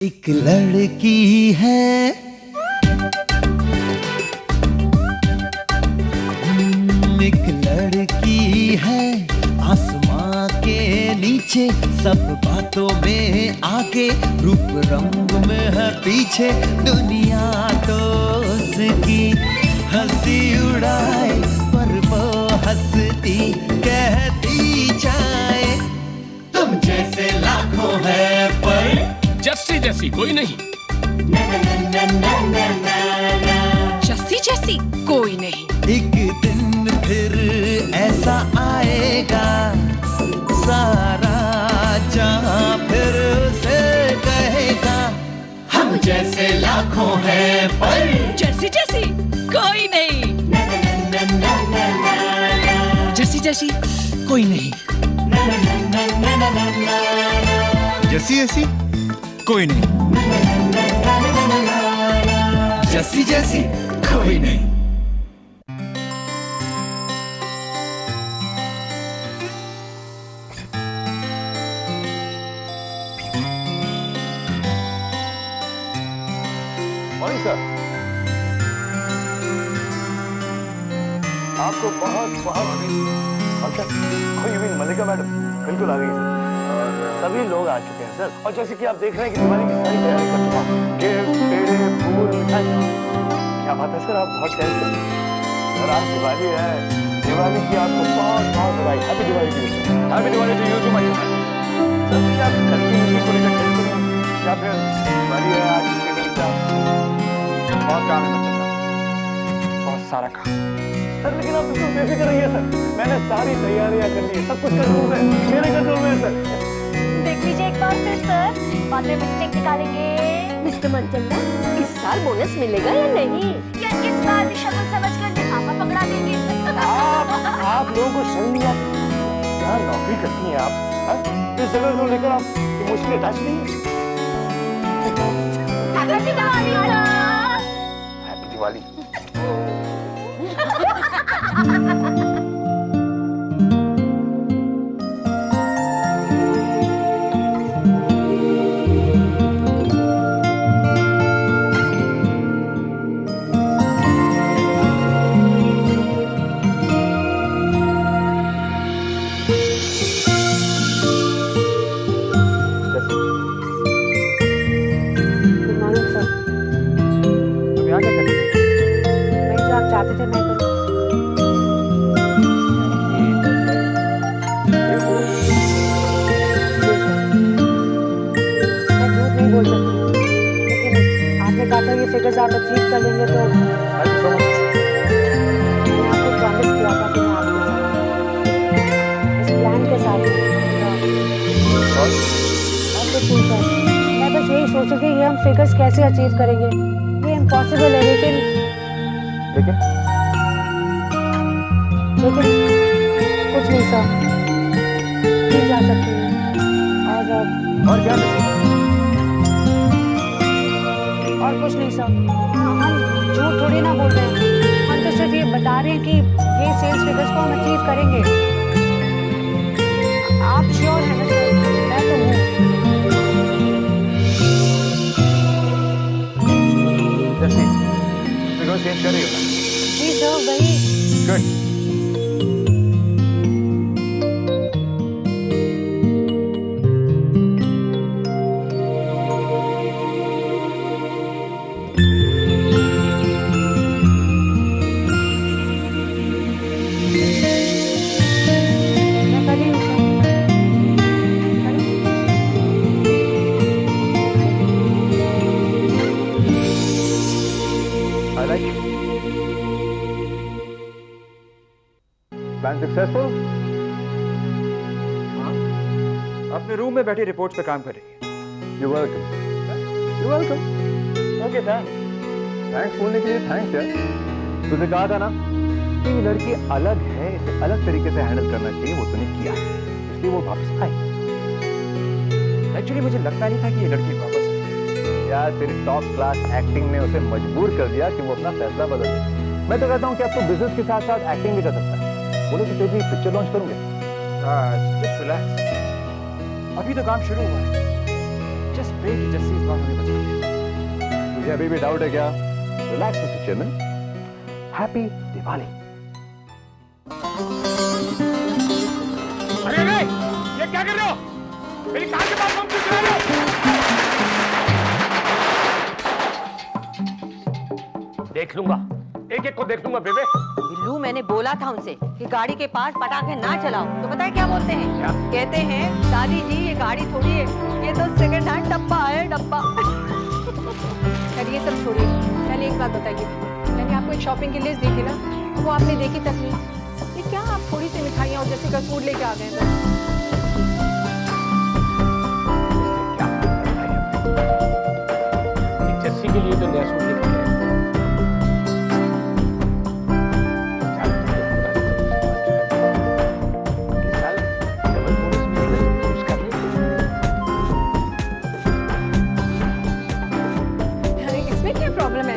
एक लड़की है एक लड़की है आसमां के नीचे, सब बातों में आगे, रूप रंग में है पीछे, दुनिया तो उसकी हंसी उड़ाए, पर वो हंसती कहती जाए तुम जैसे लाखों है पर जस्सी जैसी कोई नहीं। जस्सी जैसी कोई नहीं। एक दिन फिर ऐसा आएगा, सारा जहां फिर से कहेगा हम जैसे लाखों हैं पर जस्सी जैसी कोई नहीं। जस्सी जैसी कोई नहीं। जैसी जैसी कोई नहीं। जैसी जैसी कोई नहीं। मॉर्निंग सर, आपको बहुत बहुत अच्छा। यू मीन मल्लिका मैडम बिल्कुल आ गई सर, और सभी लोग आ चुके हैं सर। और जैसे कि आप देख रहे हैं कि दिवाली की सारी तैयारी कर चुका हूँ, गिफ्ट, पेड़े, फूल, मिठाई। क्या बात है सर, आप बहुत टेंशन सर, आज दिवाली है। दिवाली की आपको बहुत बहुत बधाई। Happy Diwali to you. Happy Diwali to you to my sir. क्या आप घर की मिट्टी को लेकर टेंशन है या फिर दिवाली है आज इसके लिए बहुत काम है बच्चा सर, बहुत सारा काम सर। लेकिन आप बिल्कुल बेफिक्र रहिए सर, मैंने सारी तैयारियां कर ली है, सब कुछ कंट्रोल में, मेरे कंट्रोल में है सर। देख लीजिए एक बार फिर सर, बाद में मिस्टेक निकालेंगे। मिस्टर मनचंदा, इस साल बोनस मिलेगा या नहीं? या इस बार भी शक्ल समझकर लिफाफा पकड़ा देंगे? आप लोगों को शर्म नहीं आती? क्या नौकरी करती हैं आप? इस जगह को लेकर आप इमोशनली अटैच नहीं है? Happy Diwali sir. Happy Diwali. चाहते थे मैं करूं। मैं झूठ नहीं बोल सकती, लेकिन आपने कहा था ये फिगर्स आप अचीव कर लेंगे तो मैंने आपको प्रॉमिस किया था कि मैं आपके साथ इस प्लान के साथ और कुछ नहीं सर। मैं बस यही सोच रही थी कि हम फिगर्स कैसे अचीव करेंगे। ये इम्पॉसिबल है, लेकिन कुछ नहीं सर, नहीं जा सकती और क्या और कुछ नहीं सर। हम झूठ थोड़ी ना बोल रहे हैं, हम तो सिर्फ ये बता रहे हैं कि ये सेल्स फिगर्स को हम अचीव करेंगे। आप श्योर हैं ना सर? मैं तो हूँ। फिगर चेंज कर रही हो ना? जी सर, वही। गुड। Plan successful? अपने रूम में बैठी रिपोर्ट पे काम करेंगे। You welcome. You welcome. Okay thanks बोलने के लिए थैंक्स यार। तुझे कहा था ना कि ये लड़की अलग है, इसे अलग तरीके से हैंडल करना चाहिए, वो तूने किया, इसलिए वो वापस आई। एक्चुअली मुझे लगता नहीं था कि ये लड़की वापस आएगी। यार तेरी टॉप क्लास एक्टिंग ने उसे मजबूर कर दिया कि वो अपना फैसला बदल दे। मैं तो कहता हूँ कि अब तो बिजनेस के साथ साथ एक्टिंग भी कर सकता है। बोलो तो तेरी पिक्चर लॉन्च करूंगे। जस्ट रिलैक्स, अभी तो काम शुरू हुआ है। जस्ट प्रे कि जस्सी इस बार हमें बचा ले। मुझे अभी भी डाउट है क्या? Relax mister chairman. Happy Diwali. अरे अरे ये क्या कर रहे हो? मेरी कार के पास बम क्यों चला रहे हो? देख लूंगा, एक एक को देख लूंगा बेबे। बिल्लू, मैंने बोला था उनसे कि गाड़ी के पास पटाखे ना चलाओ, तो पता है क्या बोलते हैं? क्या? कहते हैं दादी जी ये गाड़ी थोड़ी है, ये तो सेकंड हैंड डब्बा है, डब्बा। खैर ये सब छोड़िए, पहले एक बात बताइए, मैंने आपको एक शॉपिंग की लिस्ट दी थी ना, वो आपने देखी तक नहीं। ये क्या आप थोड़ी सी मिठाइयाँ और जैसे का सूट लेके आ गए बस? जस्सी के लिए तो नया सूट लेके आया। इसमें क्या प्रॉब्लम है?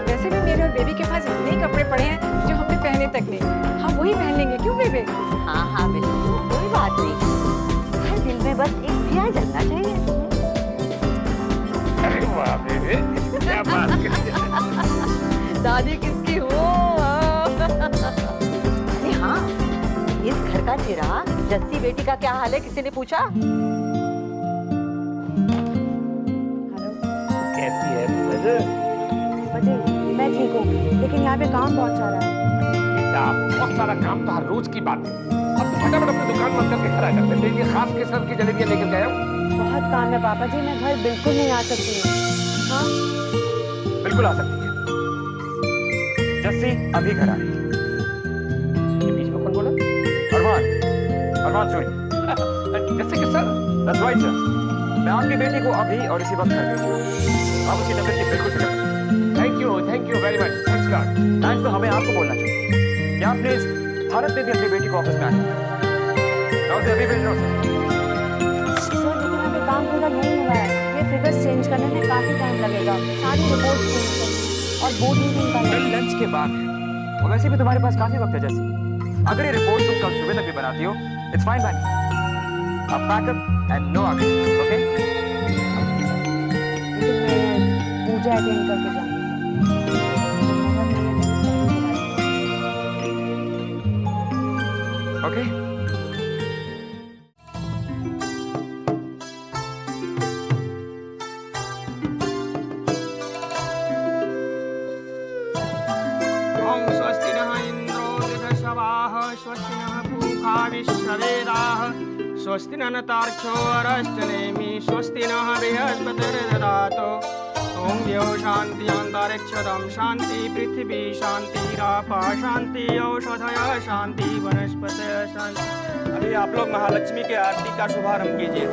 वैसे भी मेरे और बेबी के पास इतने कपड़े पड़े हैं जो हमने पहने तक नहीं, हम वही पहन लेंगे, क्यों बेबी? हाँ हाँ बिल्लू, कोई बात नहीं, हर दिल में बस एक दिया जलना चाहिए। अरे वाह बेबे, क्या बात कर रही है। दादी किसकी हो? अरे हाँ, इस घर का चिराग जस्सी बेटी का क्या हाल है, किसी ने पूछा? कैसी है बजे मैं ठीक हूँ, लेकिन यहाँ पे काम बहुत सारा है। बेटा? बहुत सारा काम तो हर रोज की बात है। अब तो फटाफट अपनी दुकान बंद करके घर आ जाते। तेरे लिए खास किस्म की जलेबियां लेकर गया हूँ। बहुत काम है पापा जी, मैं घर बिल्कुल नहीं आ सकती हूँ। हाँ बिल्कुल आ सकती है। जस्सी अभी घर आ रही है। ये बीच में कौन बोला? अरमान, अरमान चोरी। जस्सी के सर? That's right, sir. मैं आपकी बेटी को अभी और इसी वक्त घर भेजूंगा। आप उसकी तबीयत की बिल्कुल फिक्र मत कीजिए। Thank you very much. Thanks God. Thanks तो हमें आपको बोलना चाहिए। या आप प्लीज भारत में भी अपनी बेटी को ऑफिस में आने दीजिए। मैं उसे अभी भेज रहा हूँ सर। सर, लेकिन अभी काम पूरा नहीं हुआ है, ये फिगर्स चेंज करने में काफी टाइम लगेगा, सारी रिपोर्ट चेंज करनी और बोर्ड मीटिंग का कल लंच के बाद है और वैसे भी तुम्हारे पास काफी वक्त है जैसे। अगर ये रिपोर्ट तुम कल सुबह तक भी बनाती हो, इट्स फाइन बाय मी। अब पैकअप एंड नो आगे, ओके? लेकिन मैं पूजा अटेंड करके जाऊंगी। ओके? ओम स्वस्ति नः इंद्रो वृद्धश्रवाः स्वस्ति नः पूषा विश्ववेदाः स्वस्ति नः तार्क्ष्यो अरष्टनेमि स्वस्ति नः बृहस्पतिर्दधातु ओम द्यौ शान्ति अन्तरिक्षं शान्ति पृथिवी शान्तिरापः शान्ति औषधयः शान्ति वनस्पतयः शान्ति। अभी आप लोग महालक्ष्मी के आरती का शुभारंभ कीजिए।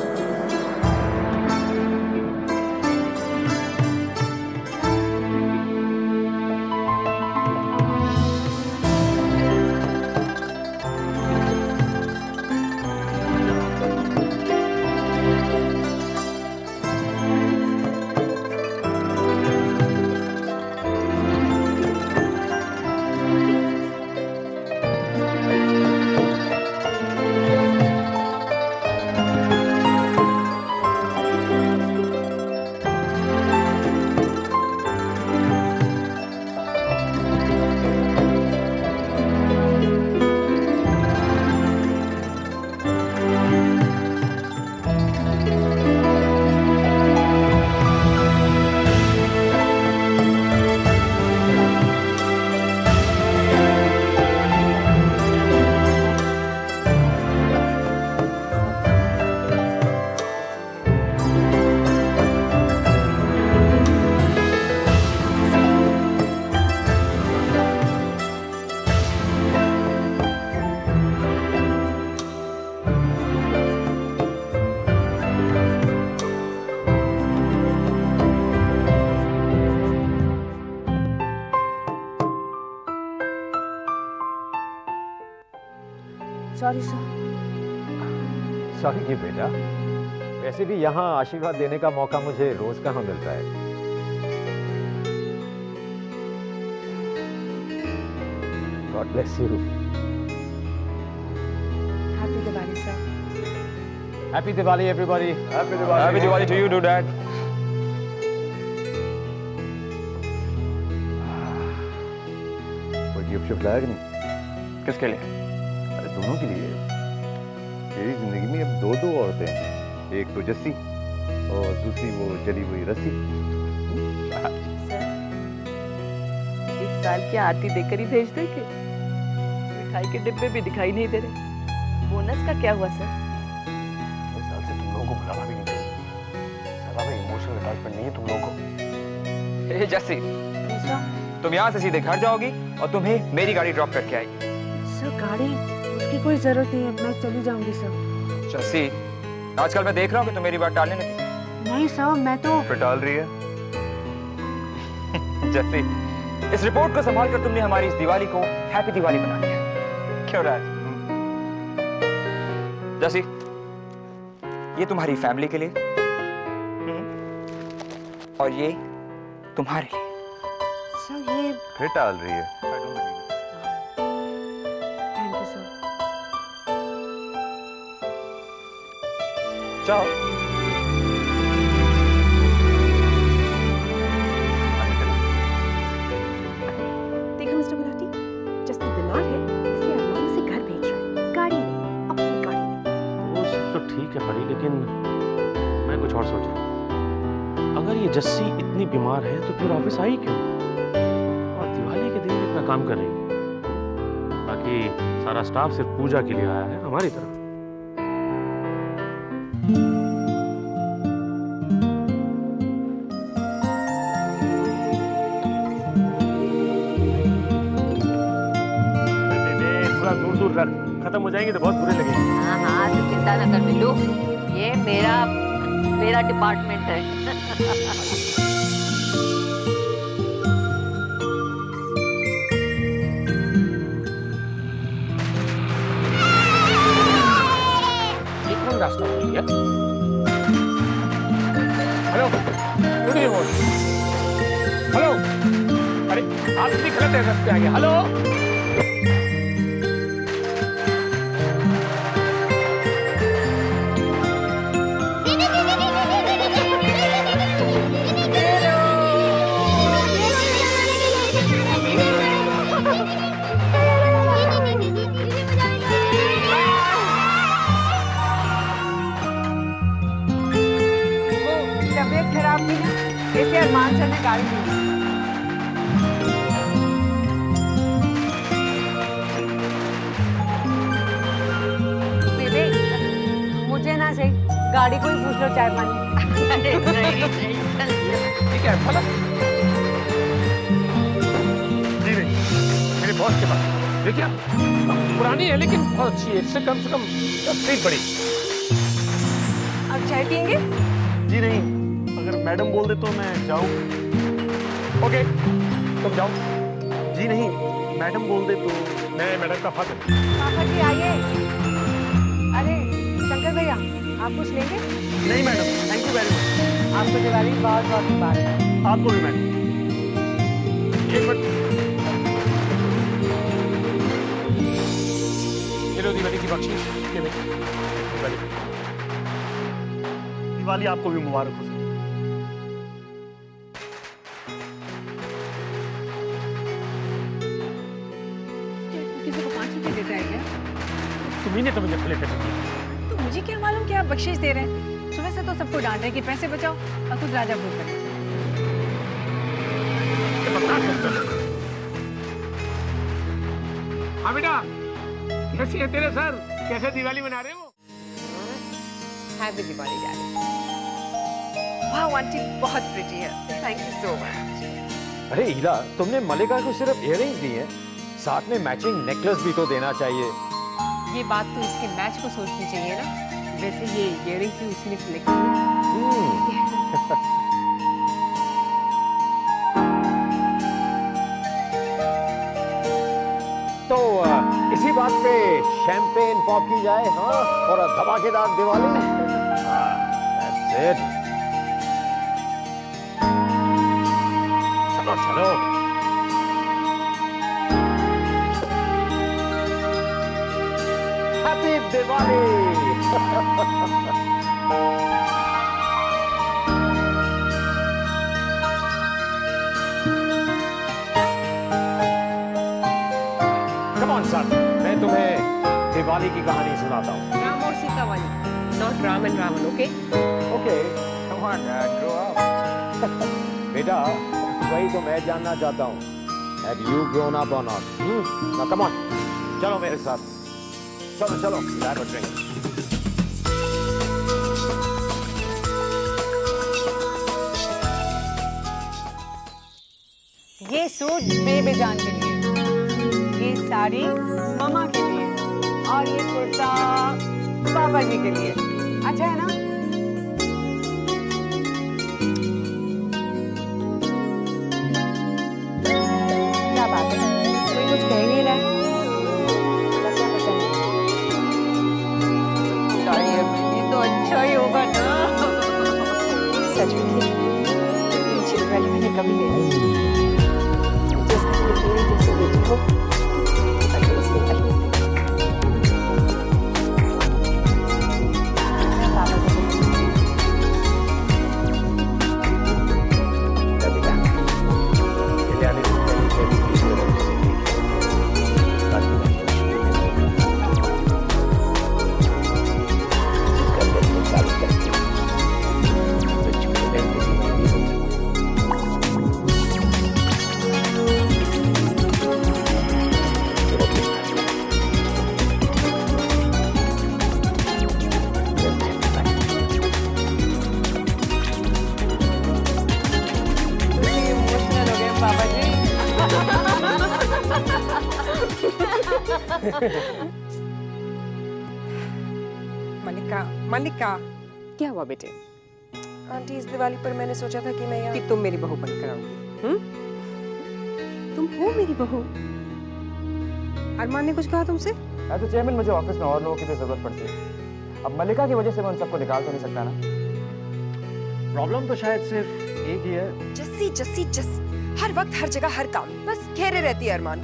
Sorry sir. सॉरी की बेटा, वैसे भी यहाँ आशीर्वाद देने का मौका मुझे रोज कहाँ मिलता है। God bless you. Happy Diwali sir. Happy Diwali everybody. Happy Diwali to you, डू डैड। गिफ्ट शिफ्ट लाया कि नहीं? किसके लिए? अरे दोनों के लिए। तेरी जिंदगी में अब दो दो औरतें हैं, एक तो जस्सी और दूसरी वो जली हुई रस्सी। इस साल की आरती देकर ही भेज दे कि मिठाई के डिब्बे भी दिखाई नहीं दे रहे। बोनस का क्या हुआ सर? इस साल से तुम लोगों को बुलावा भी नहीं चाहिए। ज्यादा भाई इमोशनल अटैचमेंट नहीं है तुम लोगों को। ए जस्सी, तुम यहाँ से सीधे घर जाओगी और तुम्हें मेरी गाड़ी ड्रॉप करके आएगी। सर गाड़ी उसकी कोई जरूरत नहीं है, मैं चली जाऊंगी सर। जस्सी, आजकल मैं देख रहा हूँ कि तुम मेरी बात टालने लगी। नहीं सर, मैं तो फिर टाल रही है। जस्सी, इस रिपोर्ट को संभाल कर तुमने हमारी इस दिवाली को हैप्पी दिवाली बना दिया। क्यों राज? जस्सी, ये तुम्हारी फैमिली के लिए और ये तुम्हारे लिए। सर ये फिर टाल रही है। I don't believe it. Thank you sir. जाओ। देखो मिस्टर गुलाटी, जस्सी बीमार है इसलिए अरमान उसे घर भेज रहा है, गाड़ी में, अपनी गाड़ी में। वो सब तो ठीक है परी, लेकिन मैं कुछ और सोच रहा हूँ। अगर ये जस्सी इतनी बीमार है तो फिर ऑफिस आई क्यों? और दिवाली के दिन भी इतना काम कर रही है। बाकी सारा स्टाफ सिर्फ पूजा के लिए आया है हमारी तरफ। थोड़ा दूर दूर रख, खत्म हो जाएंगे तो बहुत बुरे लगेंगे। हाँ हाँ, तो चिंता न कर बिल्लू, ये मेरा डिपार्टमेंट है। ये कौन रास्ता खोल दिया? Hello, good evening. हेलो, अरे आप भी गलत एड्रेस पे आ गए। हेलो, तबीयत खराब थी ना, इसलिए अरमान सर ने गाड़ी दी। बेबे, मुझे ना सही, गाड़ी को ही पूछ लो चाय पानी। ठीक है, फला। जी नहीं, मेरे बॉस के पास। देखिए, पुरानी है लेकिन बहुत अच्छी है। इससे कम से कम 10 फीट बड़ी। अब चाय पियेंगे? जी नहीं, अगर मैडम बोल दे तो मैं जाऊँ। ओके, तुम जाओ। जी नहीं, मैडम बोल दे तो। मैं मैडम का फादर। पापा जी आइए। अरे शंकर भैया, आप कुछ लेंगे? नहीं madam, thank you very much. आपको दिवाली बहुत बहुत मुबारक। आपको भी मैडम। एक मिनट। ये लो दिवाली की बख्शीश। ये ले, दिवाली। दिवाली आपको भी मुबारक हो। किसी को 5 रुपए देता है क्या? तुम्ही ने तो मुझे प्लेट दी। तो मुझे क्या मालूम कि आप बख्शीश दे रहे हैं। सुबह से तो सबको डांट रहे हैं कि पैसे बचाओ और खुद राजा भोग करें। हाँ बेटा, कैसी है तेरे सर? कैसे दिवाली मना रहे हो? Happy Diwali daddy. वाह आंटी, बहुत प्रिटी है। Thank you so much. अरे हीला, तुमने मलिका को सिर्फ इयररिंग्स दी हैं, साथ में मैचिंग नेकलेस भी तो देना चाहिए। ये बात तो इसके मैच को सोचनी चाहिए ना। वैसे ये इयररिंग्स भी उसी ने सिलेक्ट की। तो इसी बात पे शैंपेन पॉप की जाए, हाँ, और धमाकेदार दिवाली। That's it. चलो चलो। हैप्पी दिवाली। ऑन सन, मैं तुम्हें दिवाली की कहानी सुनाता हूँ। राम और सीता वाली, not Ram and Ravan, okay? Okay, come on dad, grow up. बेटा, वही तो मैं जानना चाहता हूँ। Have you grown up or not? Now come on, चलो मेरे साथ। चलो चलो, have a drink. ये सूट बेबे जान के लिए, ये साड़ी मम्मा के लिए और ये कुर्ता पापा जी के लिए। अच्छा है ना? क्या बात है? कोई कुछ कह नहीं रहा है? क्या पसंद है? ये तो अच्छा ही होगा ना। सच में चिल वाली मैंने कभी नहीं देखी। जैसे कि मेरी जैसे बेटी हो, अगर उसके घर में मैं पापा को बोलूंगी। बेटा, कल्याणी को कहीं से भी किसी तरह से सीखी। बाकी मैं जिसका दिल में शादी करती हूँ, तो छोटे बहन की जिंदगी हो सकती है। इमोशनल हो गए पापा जी। मल्लिका, क्या हुआ बेटे? आंटी इस दिवाली पर मैंने सोचा था कि मैं यहाँ कि तुम मेरी बहू बनकर आओगी। तुम हो मेरी बहू। अरमान ने कुछ कहा तुमसे? तो चेयरमैन, मुझे ऑफिस में और लोगों की भी जरूरत पड़ती है। अब मल्लिका की वजह से मैं उन सबको निकाल तो नहीं सकता ना। प्रॉब्लम तो शायद सिर्फ एक ही है। जस्सी जस्सी जस्सी, हर वक्त हर जगह हर काम बस घेरे रहती है अरमान।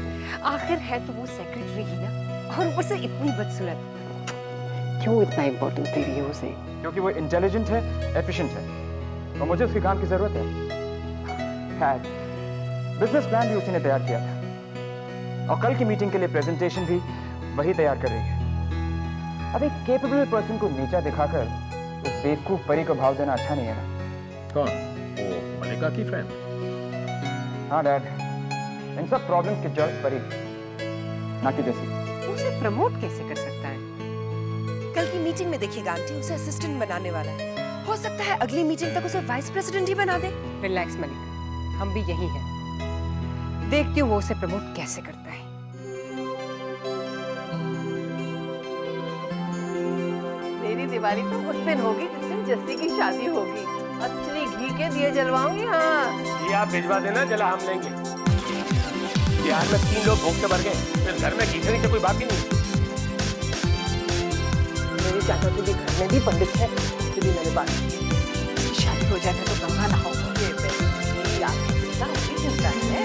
आखिर है तो वो सेक्रेटरी ही ना, और ऊपर से इतनी बदसूरत। क्यों इतना इम्पोर्टेंस दे रही है उसे? क्योंकि वो इंटेलिजेंट है, एफिशिएंट है और मुझे उसके काम की जरूरत है। खैर, बिजनेस प्लान भी उसी ने तैयार किया था और कल की मीटिंग के लिए प्रेजेंटेशन भी वही तैयार कर रही है। अब एक केपेबल पर्सन को नीचा दिखाकर उस बेवकूफ परी को भाव देना अच्छा नहीं है ना। कौन? वो मल्लिका की फ्रेंड। हाँ डैड, इन सब प्रॉब्लम्स की जड़ परी, ना कि जैसी। उसे प्रमोट कैसे कर सकता है? कल की मीटिंग में देखिएगा आंटी, उसे असिस्टेंट बनाने वाला है। हो सकता है अगली मीटिंग तक उसे वाइस प्रेसिडेंट ही बना दे। रिलैक्स मलिका, हम भी यही हैं। देखती हूँ वो उसे प्रमोट कैसे करता है। मेरी दिवाली तो उस दिन होगी जिस दिन जस्सी की शादी होगी। असली घी के दिए जलवाऊंगी। हाँ, ये आप भिजवा देना, जला हम लेंगे। बिहार में 3 लोग भूख से मर गए, फिर घर में घी के नीचे कोई बात ही नहीं। मेरी चाचा जी के घर में भी पंडित है, इससे भी मैंने बात की। शादी हो जाए तो गंगा नहाऊंगा। ये मेरी आपकी चिंता अच्छी चिंता है।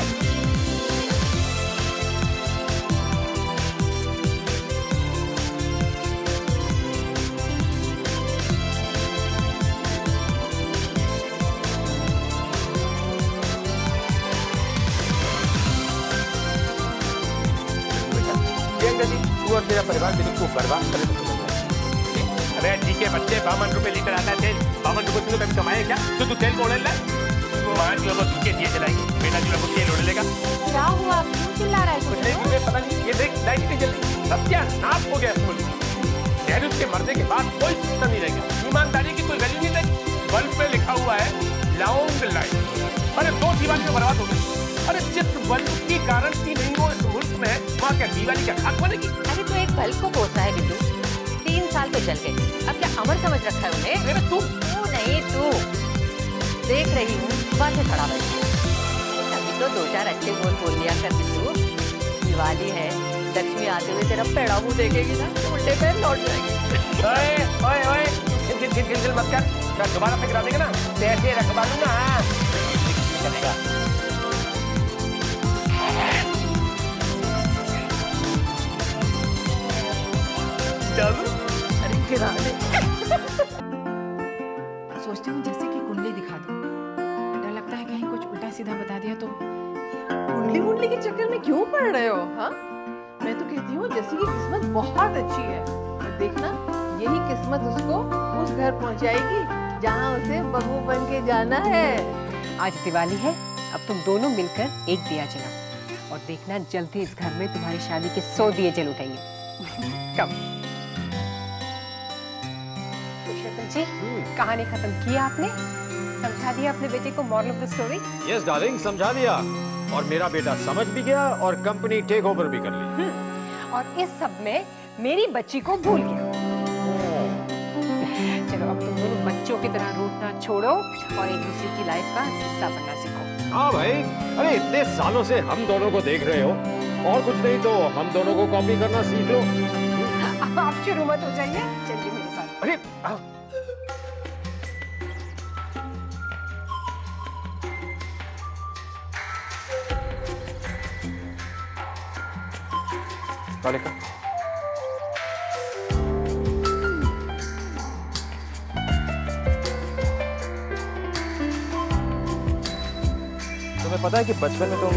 तू और तेरा परिवार दिल्ली को बर्बाद करे तो समझ रहा। अरे जी के बच्चे 52 रुपए लीटर आता है तेल। 52 रुपए तूने कभी कमाए क्या? तो तू तेल को उड़ेल ला। माँ जो वो के दिए जलाएगी, बेटा जो वो तेल उड़ लेगा। क्या हुआ? क्यों चिल्ला रहा है? कुछ नहीं, मुझे पता नहीं। ये देख लाइट नहीं जल रही, सत्यानाश हो गया स्कूल। डैड के मरने के बाद कोई सिस्टम नहीं रह गया। ईमानदारी की कोई वैल्यू नहीं रही। बल्ब पे लिखा हुआ है लॉन्ग लाइफ। अरे 2 दिवाली में बर्बाद हो गई। अरे जिस बल्ब की गारंटी नहीं हो इस मुल्क में, वहाँ क्या दिवाली का खाक बनेगी? अरे तो एक बल्ब को कोसा है बिल्लू, 3 साल तो चल गए, अब क्या अमर समझ रखा है उन्हें? अरे तू नहीं तू देख रही हूँ सुबह से खड़ा बैठी। अभी तो 2-4 अच्छे बोल लिया कर बिल्लू। दिवाली है, लक्ष्मी आते हुए तेरा पेड़ा मुंह देखेगी ना, तो उल्टे पैर लौट जाएगी। ओए ओए ओए, गिल मत कर। मैं दोबारा से गिरा देंगे ना, पैसे रखवा लूंगा। हाँ चलेगा। अरे गिरा दे। सोचती हूँ जैसे कि कुंडली दिखा दूं। डर लगता है कहीं कुछ उल्टा सीधा बता दिया तो। कुंडली के चक्कर में क्यों पड़ रहे हो? हाँ, मैं तो कहती हूँ जैसी की किस्मत बहुत अच्छी है। और देखना यही किस्मत उसको उस घर पहुंचाएगी जहाँ उसे बहू बन के जाना है। आज दिवाली है, अब तुम दोनों मिलकर एक दिया जलाओ और देखना जल्दी इस घर में तुम्हारी शादी के 100 दिए जल उठेंगे। कब जी कहानी खत्म की आपने? समझा दिया अपने बेटे को moral of the story? Yes darling, समझा दिया और मेरा बेटा समझ भी गया और कंपनी टेक ओवर भी कर ली। और इस सब में मेरी बच्ची को भूल गया। चलो अब तुम दोनों बच्चों की तरह रूठना छोड़ो और एक दूसरे की लाइफ का हिस्सा बनना सीखो। हाँ भाई, अरे इतने सालों से हम दोनों को देख रहे हो और कुछ नहीं तो हम दोनों को कॉपी करना सीख लो। अब आप शुरू मत हो जाइए, चलिए मेरे साथ। अरे बालिका, तुम्हें पता है कि बचपन में तुम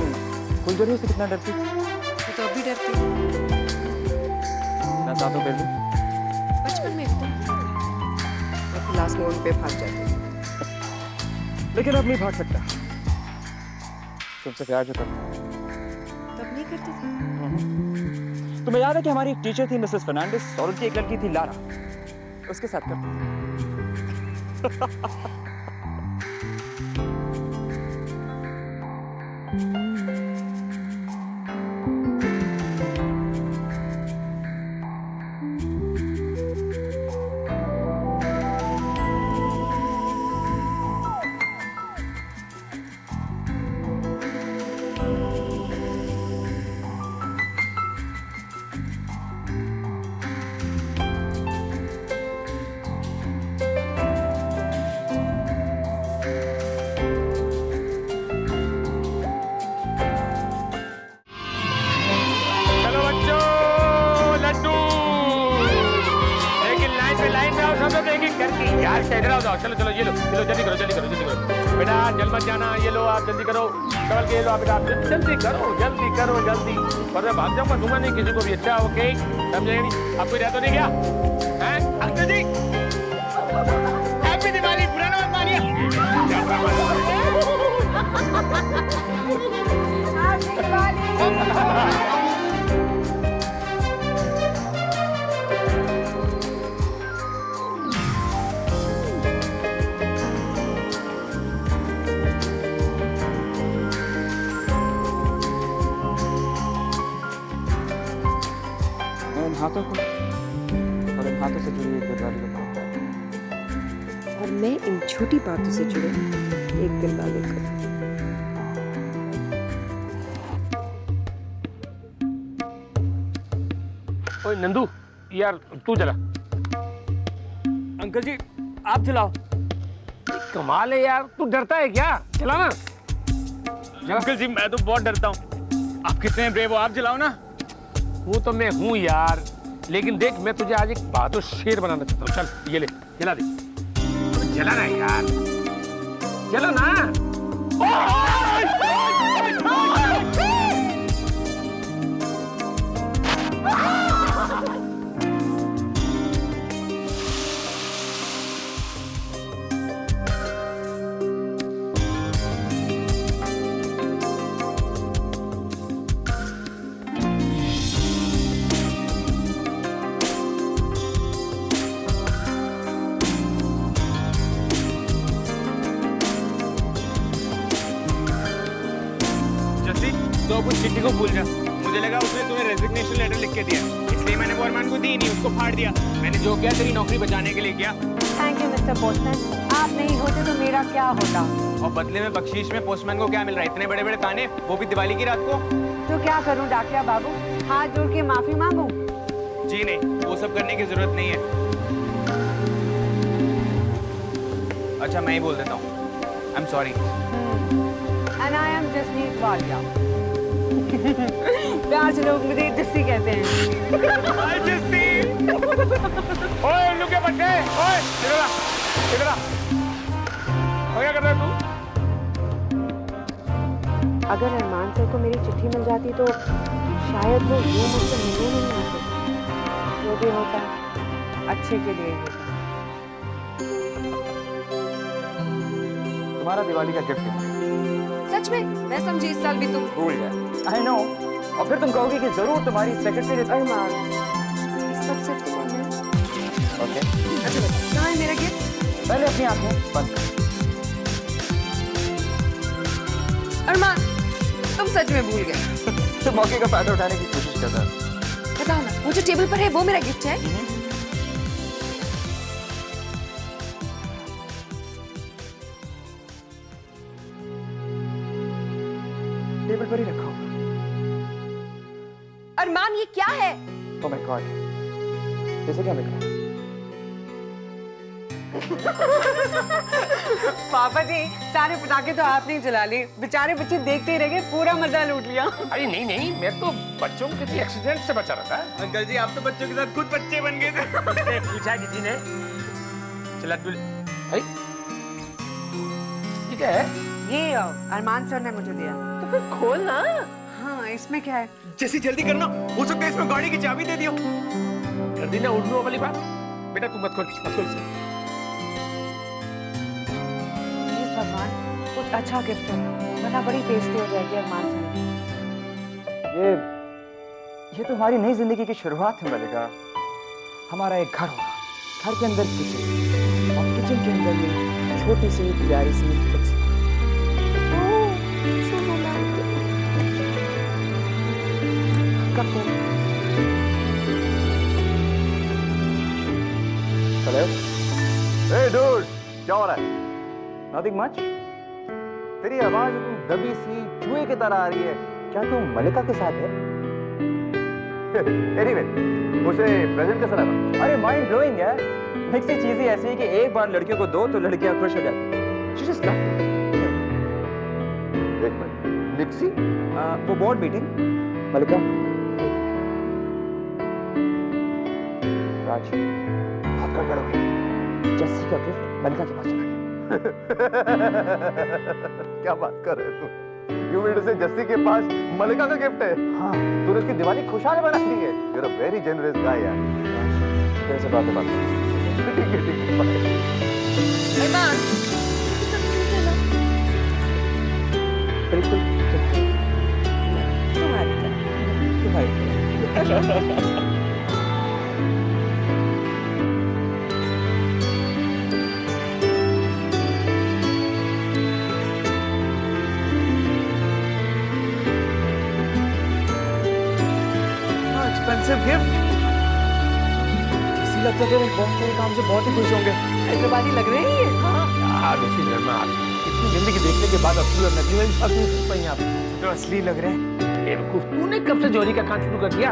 फुलझड़ियों से कितना डरती? मैं तो अभी डरती हूँ। मैं साथ हूँ फिर भी। बचपन में और क्लास में उन पे भाग जाती हूँ। लेकिन अब नहीं भाग सकता। तुमसे प्यार जो करता तब नहीं करती थी। तुम्हें याद है कि हमारी एक टीचर थी मिसेस फर्नांडिस और उनकी एक लड़की थी लारा, उसके साथ करते थे। यार इधर आओ, चलो चलो, ये लो जल्दी करो जल्दी करो जल्दी करो बेटा, जल मत जाना, ये लो आप जल्दी करो, कमल के ये लो आप बेटा, जल्दी करो जल्दी, और मैं भाग जाऊंगा, दूंगा नहीं किसी को भी। अच्छा ओके, समझे नहीं? आपको याद तो नहीं क्या हैं अंकल जी? हैप्पी दिवाली, बुरा ना मत मानिए। हैप्पी दिवाली। हाथों को और इन हाथों से जुड़ी एक दिलवाली को, और मैं इन छोटी बातों से जुड़े एक दिलवाले को। ओए नंदू, यार तू चला। अंकल जी आप चलाओ। कमाल है यार, तू डरता है क्या? चला ना। अंकल जी मैं तो बहुत डरता हूँ। आप कितने ब्रेव हो, आप चलाओ ना। वो तो मैं हूँ यार, लेकिन देख मैं तुझे आज एक बहादुर शेर बनाना चाहता हूँ। चल ये ले, जला दे। जला ना यार, चलो ना। तो अब उस चिट्ठी को भूल जा। मुझे लगा उसने तुम्हें रेजिग्नेशन लेटर लिख के दिया, इसलिए मैंने वो अरमान को दी नहीं, उसको फाड़ दिया। मैंने जो किया तेरी नौकरी बचाने के लिए किया। थैंक यू मिस्टर पोस्टमैन, आप नहीं होते तो मेरा क्या होता। और बदले में बख्शीश में पोस्टमैन को क्या मिल रहा है? इतने बड़े बड़े ताने, वो भी दिवाली की रात को। तो क्या करूं डाकिया बाबू, हाथ जोड़ के माफी मांगू? जी नहीं, वो सब करने की जरूरत नहीं है। अच्छा मैं ही बोल देता हूँ, I am sorry. And I M Jasmeet Walia. प्यार से लोग मुझे जस्सी कहते हैं। हाय जस्सी। ओए उल्लू के बच्चे, ओए इधर आ। क्या कर रहा है तू? अगर अरमान सर को मेरी चिट्ठी मिल जाती तो शायद वो यूं मुझसे मिलने नहीं आते। जो भी होता है अच्छे के लिए ही होता है। तुम्हारा दिवाली का गिफ्ट है। सच में? मैं समझी इस साल भी तुम भूल गए। I know. और फिर तुम कहोगे कि जरूर तुम्हारी सेक्रेटरी। अरमान, इस वक्त सिर्फ तुम और मैं। ओके। अच्छा बता, कहाँ है मेरा गिफ्ट? पहले अपनी आंखें बंद करो। अरमान, तुम सच में भूल गए। तो मौके का फायदा उठाने की कोशिश कर रहा है। बताओ ना, वो जो टेबल पर है वो मेरा गिफ्ट है? टेबल पर ही रखा होगा। अरमान, ये क्या है? ओह माय गॉड, जैसे क्या मिल रहा है? पापा जी, सारे पटाखे तो आपने ही जला लिए, बेचारे बच्चे देखते ही रह गए, पूरा मजा लूट लिया। अरे नहीं नहीं, मैं तो बच्चों को किसी एक्सीडेंट से बचा रहा था। अंकल जी, आप तो बच्चों के साथ खुद बच्चे बन गए थे। उसने पूछा किसी ने, चला तू भाई ये क्या है? ये अरमान सर ने मुझे दिया। तो फिर खोल ना। हाँ, इसमें क्या है? जैसी जल्दी करना, हो सकता है इसमें गाड़ी की चाबी दे दियो। कर दी ना उल्लू वाली बात। बेटा तू मत खोल इसे। प्लीज भगवान, कुछ अच्छा गिफ्ट है, वरना बड़ी बेइज्जती हो जाएगी अरमान सर की। ये तुम्हारी नई जिंदगी की शुरुआत है मलिका। हमारा एक घर होगा, घर के अंदर किचन, और किचन के अंदर ये छोटी सी प्यारी सी कुछ। हेलो, हे डूड, क्या हो रहा है? Nothing much. तेरी आवाज एकदम दबी सी चूहे की तरह आ रही है। क्या तू मलिका के साथ है? एनीवे, उसे प्रेजेंट कैसा लगा? अरे माइंड ब्लोइंग है। मिक्सी चीज ही ऐसी है कि एक बार लड़कियों को दो तो लड़कियां खुश हो जाती हैं। She just loved it. एक मिनट, मिक्सी? वो बोर्ड मीटिंग। मलिका, राज, बहुत गड़बड़ हो गई। जस्सी का गिफ्ट मलिका के पास चला गया। क्या बात कर रहे तू? यू मीन टू से जस्सी के पास मलिका का गिफ्ट है? हाँ। तूने उसकी दिवाली खुशहाल बना दी है। You are a very generous guy यार। तेरे से बात ठीक है, बाय। अरमान, बिल्कुल तुम्हारी एक्सपेंसिव गिफ्ट। इसी लगता है तेरे बॉस तेरे काम से बहुत ही खुश होंगे। दिवाली लग रही है। हाँ। यार इसी घर में इतनी जिंदगी देखने के बाद असली और नकली में फर्क नहीं समझ पाई आप। तो असली लग रहे हैं। बेवकूफ, तूने कब से जोरी का काम शुरू कर दिया?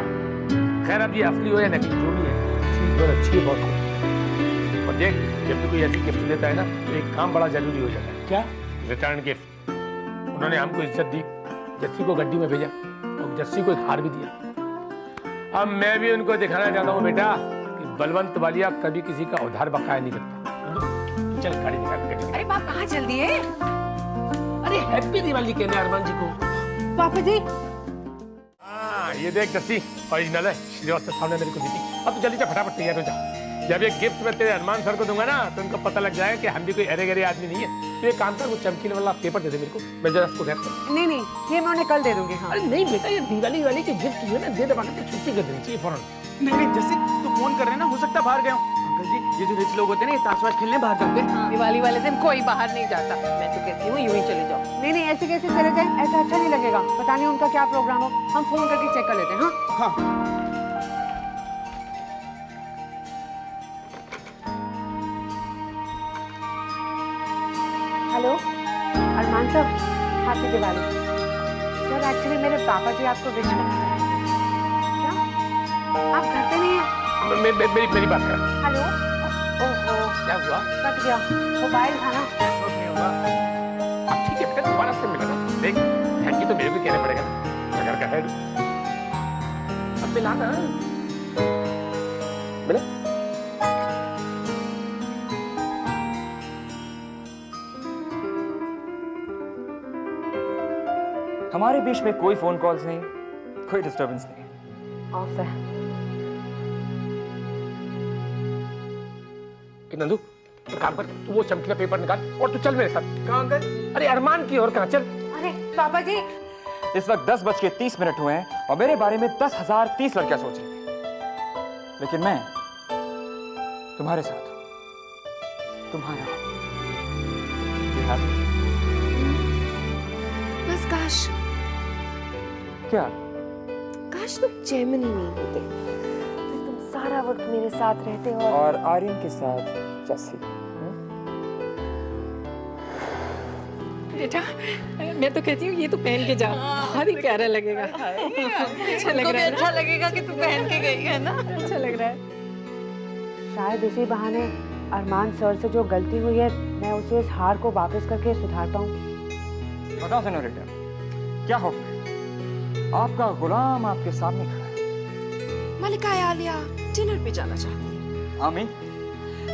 खैर अब ये असली हो या नकली जो भी है, चीज बहुत अच्छी है, बहुत खूब। और देख, जब भी कोई ऐसी गिफ्ट देता है ना तो एक काम बड़ा जरूरी हो जाता है। क्या? Return gift. उन्होंने हमको इज्जत दी, जस्सी को गड्डी में भेजा और जस्सी को एक हार भी दिया। अब मैं भी उनको दिखाना चाहता हूँ बेटा कि बलवंत वालिया कभी किसी का उधार बकाया नहीं करता। चल गाड़ी निकाल गड्डी। अरे बाप, कहाँ जल्दी है? अरे हैप्पी दिवाली कहने अरमान जी को। पापा जी, हाँ ये देख जस्सी, ओरिजिनल है। श्रीवास्तव साहब ने मेरे को दी थी। अब तो जल्दी जा, फटाफट तैयार हो जा। जब ये गिफ्ट मैं तेरे अरमान सर को दूंगा ना तो उनको पता लग जाएगा कि हम भी कोई अरे गरे आदमी नहीं है। तो एक काम कर, वो चमकीले वाला पेपर दे दे मेरे को, मैं जरा उसको रख। नहीं नहीं, ये मैं उन्हें कल दे दूंगी। हाँ। अरे नहीं बेटा, ये दिवाली वाली के गिफ्ट जो है ना दे दबा के छुट्टी कर देनी चाहिए फौरन। नहीं नहीं जैसे तू फोन कर रहे हैं ना, हो सकता है बाहर गए हो। अंकल जी, ये जो रिच लोग होते हैं ना, ये ताशबाज खेलने बाहर जाते हैं। दिवाली वाले दिन कोई बाहर नहीं जाता। मैं तो कहती हूँ यूं ही चले जाओ। नहीं नहीं, ऐसे कैसे चले जाए? ऐसा अच्छा नहीं लगेगा। पता नहीं उनका क्या प्रोग्राम हो, हम फोन करके चेक कर लेते हैं। हाँ हाँ। Hello Armaan sir, happy Diwali. Sir actually मेरे पापा जी आपको विश करना चाहते हैं। क्या आप घर पे नहीं हैं? मेरी बात कर। हेलो, ओहो क्या हुआ? कट गया मोबाइल था ना। अब ठीक है बेटा, दोबारा से मिला ना। देख, थैंक यू तो मेरे को कहना पड़ेगा ना, घर का हेड। अब मिला ना, मिला। हमारे बीच में कोई फोन कॉल्स नहीं, कोई डिस्टरबेंस नहीं। ऑफ है। नंदू तो काम कर, तू वो चमकीला पेपर निकाल और तू चल मेरे साथ। कहाँ अंकल? अरे अरमान की और कहाँ, चल। अरे पापा जी, इस वक्त 10:30 हुए हैं और मेरे बारे में 10,030 लड़कियां सोच रही हैं, लेकिन मैं तुम्हारे साथ हूं, तुम्हारा हूं। You happy? बस काश क्या? काश तुम चेयरमैन ही नहीं होते, फिर तुम सारा वक्त मेरे साथ रहते और आर्यन के साथ जैसी। बेटा मैं तो कहती हूँ ये तो पहन के जा, बहुत ही प्यारा लगेगा। अच्छा लग रहा है, अच्छा लगेगा कि तू पहन के गई है ना। अच्छा लग रहा है। शायद इसी बहाने अरमान सर से जो गलती हुई है मैं उसे इस हार को वापस करके सुधार पाऊँ। बताओ सेनोरिटा, क्या हुक्म है? आपका गुलाम आपके सामने खड़ा है। मलिका आलिया डिनर पे जाना चाहती है। आमी,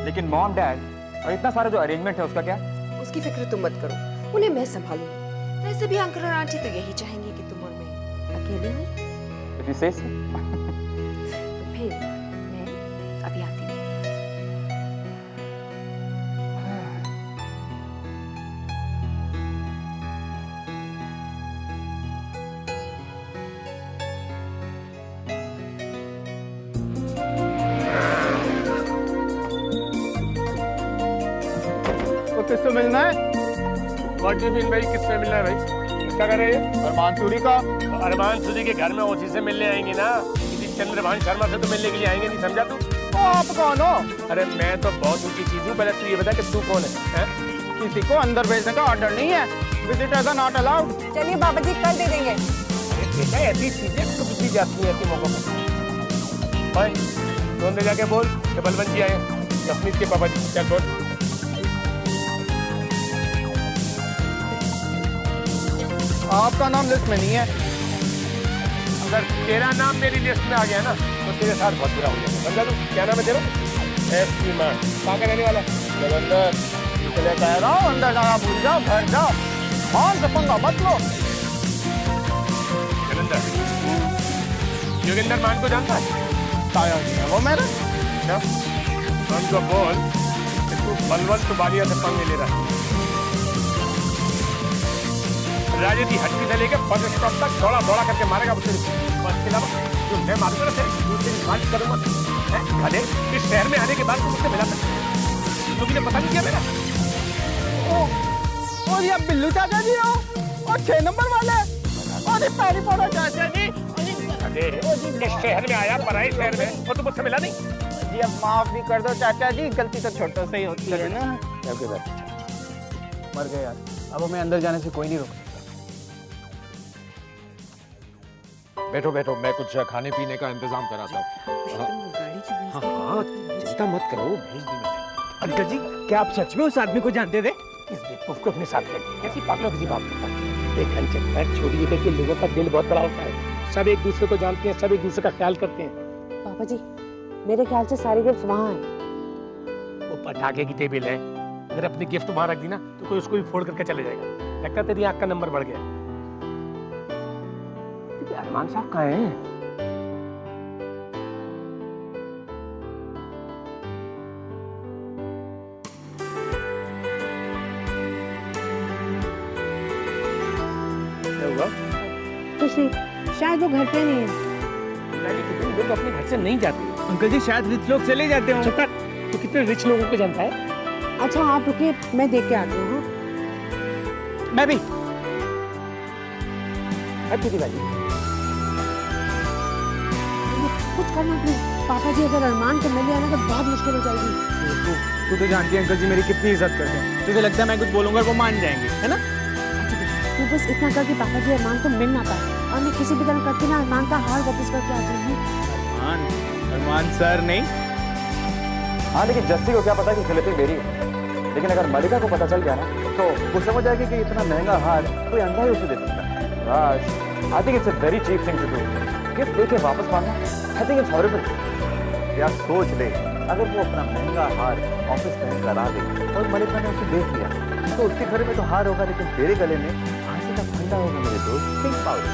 लेकिन मॉम डैड और इतना सारा जो अरेंजमेंट है उसका क्या? उसकी फिक्र तुम मत करो, उन्हें मैं संभालूंगी। वैसे भी अंकल और आंटी तो यही चाहेंगे कि तुम और मैं अकेले हो। If you say so. तो फिर मैं अभी आती हूँ। तो किससे मिलना है? व्हाट डू मीन भाई, किससे मिलना है भाई? क्या कर रहे हैं? अरमान सूरी का। अरमान सूरी के घर में उसी से मिलने आएंगे ना, किसी चंद्रभान शर्मा से तो मिलने के लिए आएंगे नहीं, समझा तू? तो आप कौन हो? अरे मैं तो बहुत ऊंची चीज हूँ, पहले तू ये बता कि तू कौन है? किसी को अंदर भेजने का ऑर्डर नहीं है। Visitors are not allowed. चलिए बाबा जी कल दे देंगे। बेटा ऐसी चीजें कुछ भी जाती है ऐसे मौकों पर। भाई कौन दे जाके बोल कि बलवंत जी आए, जसमीत के पापा जी। चल बोल। आपका नाम लिस्ट में नहीं है। अगर तेरा नाम मेरी लिस्ट में आ गया ना तो तेरे साथ बहुत बुरा हो जाएगा, समझा तू? क्या नाम है तेरा? एसपी मान। कहाँ का रहने वाला है? जलंधर। इसलिए कह रहा हूँ अंदर जाना भूल जाओ, घर जाओ, मान से पंगा मत लो। जलंधर। योगेंद्र मान को जानता है? ताया जी है वो मेरे। क्या? उनको बोल कि तू बलवंत बालिया से पंगे ले रहा है। राजे की हट्टी से लेकर बस स्टॉप तक दौड़ा दौड़ा करके मारेगा मुझे। बस के अलावा जो मैं मारूंगा ना तेरी दूसरी बात करूंगा। भले इस शहर में आने के बाद तुम मुझसे मिला सकते, क्योंकि ने पता नहीं किया मेरा। और ये बिल्लू चाचा जी हो और 6 नंबर वाले। अरे पैरी पड़ो चाचा जी। अरे इस शहर में आया, पराए शहर में, और तुम मुझसे मिला नहीं? जी अब माफ भी कर दो चाचा जी, गलती तो छोटों से ही होती है ना। मर गए यार, अब हमें अंदर जाने से कोई नहीं रोक सकता। बैठो बैठो, मैं कुछ खाने पीने का इंतजाम कराता हूँ। हाँ, चिंता मत करो, भेज दी मैंने। अंकल जी क्या आप सच में उस आदमी को जानते थे? इस बेवकूफ को अपने साथ ले, कैसी पागलों की बात करता है। एक घंटे पैर छोड़िए, देखिए लोगों का दिल बहुत बड़ा होता है, सब एक दूसरे को जानते हैं, सब एक दूसरे का ख्याल करते हैं। पापा जी मेरे ख्याल से सारी गिफ्ट वहाँ है। वो पटाखे की टेबल है, अगर अपनी गिफ्ट वहां रख दी ना तो कोई उसको भी फोड़ करके चले जाएगा। लगता है तेरी आंख का नंबर बढ़ गया। अरमान साहब कहाँ हैं? क्या हुआ? कुछ नहीं, शायद वो घर पे नहीं है। लोग अपने घर से नहीं जाते। अंकल जी शायद रिच लोग चले जाते हो। तो कितने रिच लोगों को जानता है? अच्छा आप रुकिए, मैं देख के आती हूँ। मैं भी। हैप्पी दिवाली। कुछ करना प्लीज। पापा जी अगर अरमान को मिल आना तो बहुत मुश्किल हो जाएगी। तू तो जानती है अंकल जी मेरी कितनी इज्जत करते हैं। तुझे लगता है मैं कुछ बोलूंगा और वो मान जाएंगे, है ना? तू बस इतना कर कि पापा जी अरमान को मिल ना पाए और मैं किसी भी तरह करके ना अरमान का हार वापस करके आ जाऊंगी। अरमान सर नहीं। हाँ लेकिन जस्सी को क्या पता कि गलती मेरी है, लेकिन अगर मलिका को पता चल गया ना तो वो समझ जाएगी कि इतना महंगा हार कोई अंधा ही उसे दे सकता है। Raj, I think it's a very cheap thing to do. Gift देके वापस मांगना, आई थिंक इट्स हॉरिबल। या सोच ले, अगर वो अपना महंगा हार ऑफिस पहन कर आ गई और मलिका ने उसे देख लिया तो उसके घर में तो हार होगा, लेकिन तेरे गले में फांसी का फंदा होगा मेरे दोस्त। good. Think about it.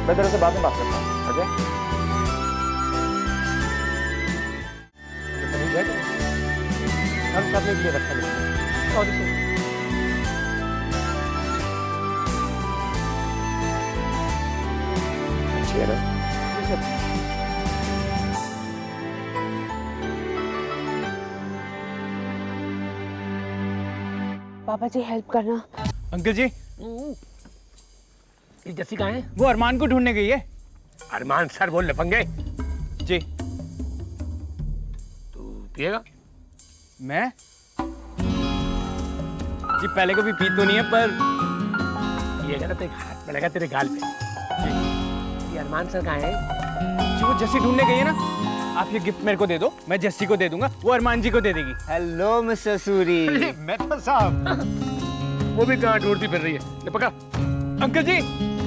मैं तेरे से बाद में बात करता हूँ, अजय। हम करने के लिए रखा नहीं। Sorry sir. अच्छी है ना? पापा जी हेल्प करना। अंकल जी, ये जस्सी कहाँ है? वो अरमान को ढूंढने गई है। अरमान सर बोल लफंगे। जी। तू पिएगा? मैं? जी पहले कभी पी तो नहीं है, पर पिएगा ना तो एक हाथ पड़ेगा तेरे गाल पे। ये अरमान सर कहाँ है? जी वो जस्सी ढूंढने गई है ना। आप ये गिफ्ट मेरे को दे दो, मैं जस्सी को दे दूंगा, वो अरमान जी को दे देगी। Hello mister Suri. मैं तो साहब वो भी कहाँ ढूंढती फिर रही है। ले पकड़। अंकल जी,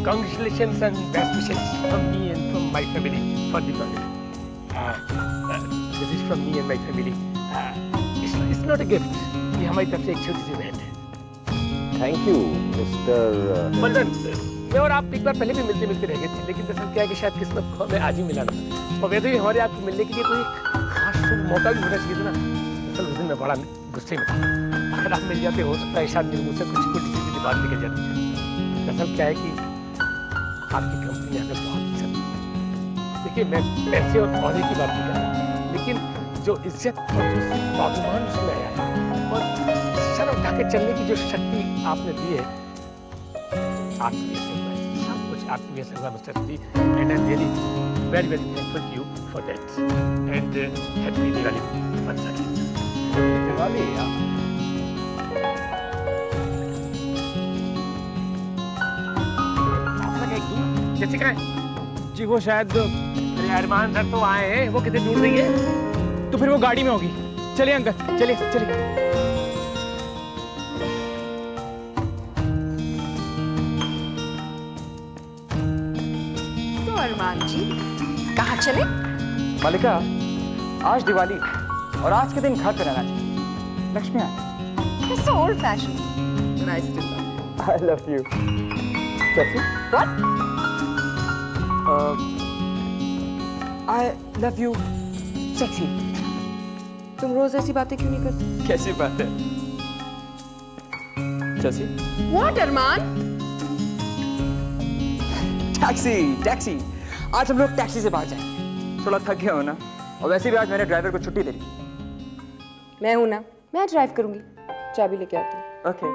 Congratulations and best wishes from me and from my family for the family. This is from me and my family. It's not a gift. ये हमारी तरफ से एक छोटी सी भेंट है। थैंक यू मिस्टर बंधन, मैं और आप एक बार पहले भी मिलते रह गए थे, लेकिन दरअसल क्या है कि शायद किस्मत को हमें आज ही मिला ना। और वैसे भी हमारे आपसे मिलने के लिए कोई खास शुभ मौका भी होना चाहिए था ना। दरअसल उस दिन मैं बड़ा गुस्से में था। अगर आप मिल जाते हो सकता है शायद मेरे मुँह से कुछ उल्टी सीधी बात निकल जाती। दरअसल क्या है कि आपकी कंपनी हमें बहुत इज्जत है। देखिए मैं पैसे और पौधे की बात नहीं कर रहा, लेकिन जो इज्जत और जो स्वाभिमान उसमें आया है और सर उठा के चलने की जो शक्ति आपने दी है, आपके लिए सब कुछ आपके लिए सर्वा मिस्टर जी। And I am really very very thankful to you for that and happy Diwali once again. Diwali जैसे कहाँ है? जी वो शायद, अरे अरमान सर तो आए हैं, वो कितने ढूंढ रही है? तो फिर वो गाड़ी में होगी। चलिए अंकल, चलिए चलिए। तो अरमान जी कहाँ चले? मलिका, आज दिवाली और आज के दिन घर पे रहना चाहिए। लक्ष्मी आ। It's so old fashioned. And I still love you. I love you. Jesse? What? I love you. Sexy. तुम रोज ऐसी बातें क्यों नहीं करते? कैसी बात है? जैसी? What अरमान? Taxi, taxi. आज हम लोग टैक्सी से बाहर जाएंगे। थोड़ा थक गया हो ना? और वैसे भी आज मैंने ड्राइवर को छुट्टी दे दी। मैं हूं ना, मैं ड्राइव करूंगी। चाबी लेके आती हूँ। ओके।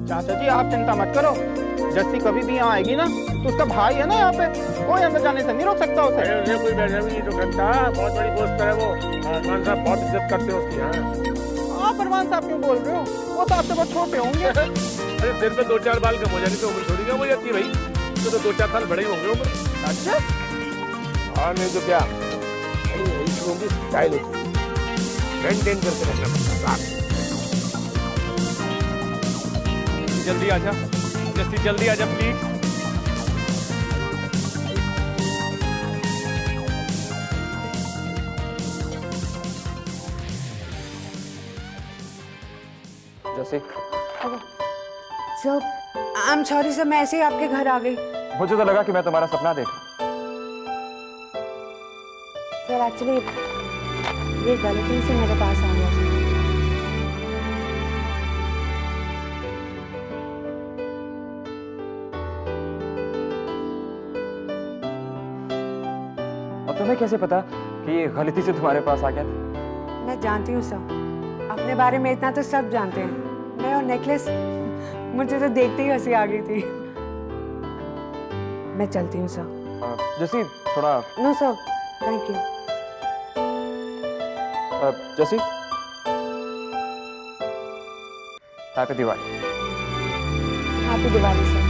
चाचा जी आप चिंता मत करो, जस्सी कभी भी यहाँ आएगी ना तो उसका भाई है ना यहाँ पे, कोई अंदर जाने से नहीं रोक सकता उसे। अरे कोई बैठा भी नहीं तो करता, बहुत बड़ी दोस्त है वो। अरमान साहब बहुत इज्जत करते हैं उसकी। हाँ आप अरमान साहब क्यों बोल रहे हो? वो तो आपसे बहुत छोटे होंगे। अरे सिर पे 2-4 बाल कम हो जाने से उम्र थोड़ी कम हो जाती है भाई। तो 2-4 साल बड़े ही होंगे उम्र। अच्छा, और नहीं तो क्या, होगी स्टाइल होती, मेंटेन करके रखना पड़ता है। जल्दी आजा जस्सी, जल्दी आजा प्लीज। जैसे? Sir, I am sorry sir, मैं ऐसे ही आपके घर आ गई। मुझे तो लगा कि मैं तुम्हारा सपना देख रहा हूं। सर एक्चुअली ये गलती से मेरे पास आ गया सर। और तुम्हें कैसे पता कि ये गलती से तुम्हारे पास आ गया था? मैं जानती हूँ सर, अपने बारे में इतना तो सब जानते हैं। मैं और नेकलेस, मुझे तो देखते ही हंसी आ गई थी। मैं चलती हूँ सर। जैसी थोड़ा। No sir, thank you. Jassi, happy Diwali. Happy Diwali sir.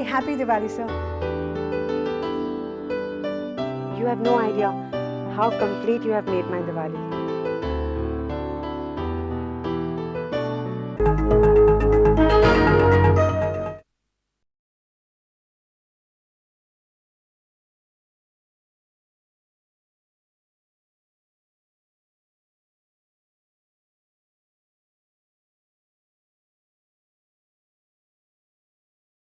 Happy Diwali sir. You have no idea how complete you have made my Diwali.